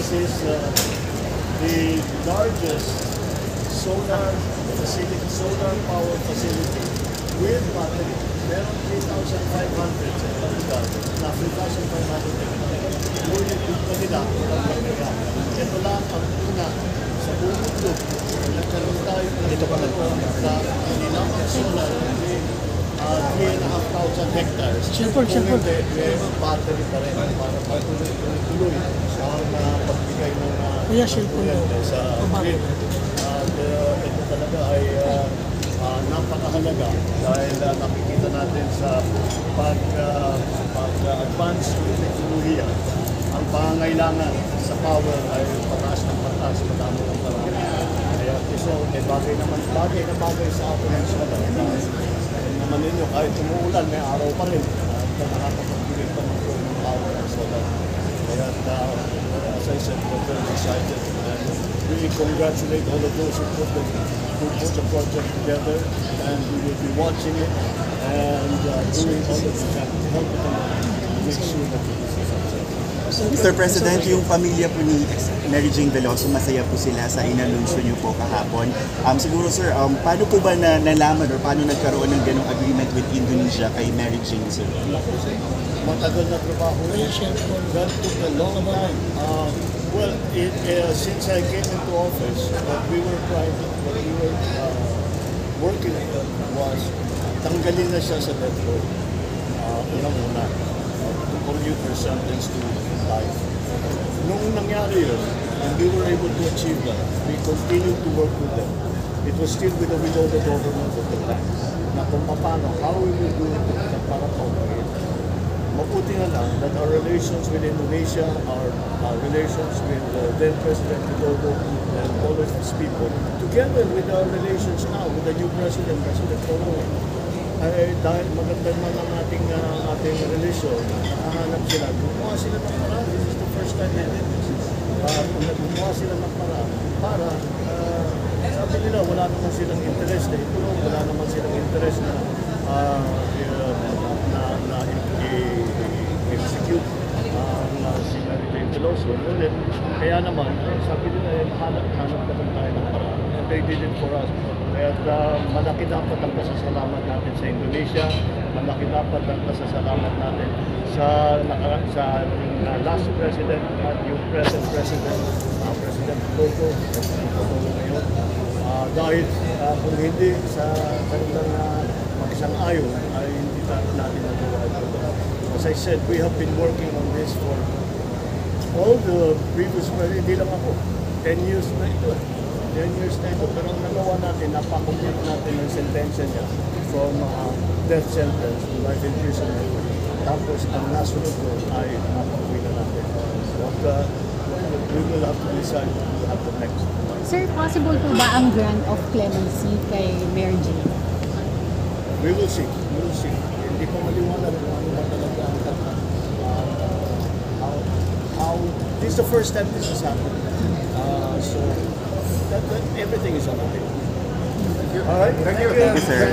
This is the largest solar facility, solar power facility with battery. Meron 3,500 sa Baligal na 3,500 ngunit yung kanila ito lang ang una sa buong mundo nagkaroon tayo dito pa na nilamang solar 3,500 hectares. Kung hindi, may battery pa rin para patuloy ang pagbigay ng kuryente sa grid. Ito talaga ay napakahalaga dahil nakikita natin sa pag-advance ng teknolohiya ang pangangailangan sa power ay pataas ng pataas, madami ng parang. Kaya ito ay bagay na bagay sa atin ang solar. Naman ninyo, kahit umuulan, may araw pa rin at nakakapagbigay pa ng power ng solar. Kaya as I said, we're very excited and really congratulate all of those who put the project together, and we will be watching it and doing all that we can to help it and make sure that it is a success. Mr. President, yung pamilya po ni Mary Jane Veloso, masaya po sila sa inanunsyo niyo po kahapon. Siguro sir, paano po ba nalaman or paano nagkaroon ng ganong agreement with Indonesia kay Mary Jane, sir? Matagal na trabaho. That took a long time. Well, since I came into office, what we were working on was tanggalin na siya sa death row. Unang-una, to commute her sentence to life. Nung nangyari yun, and we were able to achieve that, we continued to work with them. It was still with the government at the time. Na kung paano, how we will do it para pauwi. Mabuti na lang that our relations with Indonesia, our relations with then President Widodo and all of his people, together with our relations now with the new President Coron, ay dahil maganda naman ang ating relasyon, nakahanap sila. Gumawa sila ng paraan. This is the first time they did this. Gumawa sila ng paraan para sabi nila wala naman silang interest na itulong, wala naman silang interest na execute si Mary Jane Veloso. Kaya naman, sabi nila, hanap ka tayo ng paraan. And they did it for us. Kaya malaki dapat ang pasasalamat natin sa Indonesia, malaki dapat ang pasasalamat natin sa last president at yung present president, President Widodo, ngayon. Dahil kung hindi sa kanilang magsang-ayon ay hindi natin nagawa ito. As I said, we have been working on this for all the previous, hindi lang ako, 10 years na ito. 10 years na ito. Pero ang nagawa natin, napakomplete natin ang sentensya niya from death sentence to life imprisonment. Tapos ang nasunod ko ay napauwi na natin. But we will have to decide what happen next. Sir, possible po ba ang grant of clemency kay Mary Jane? We will see. We will see. Hindi ko maliwanag kung ano ba talaga how this is the first time this has happened. So that everything is on the table. All right. Thank you, sir.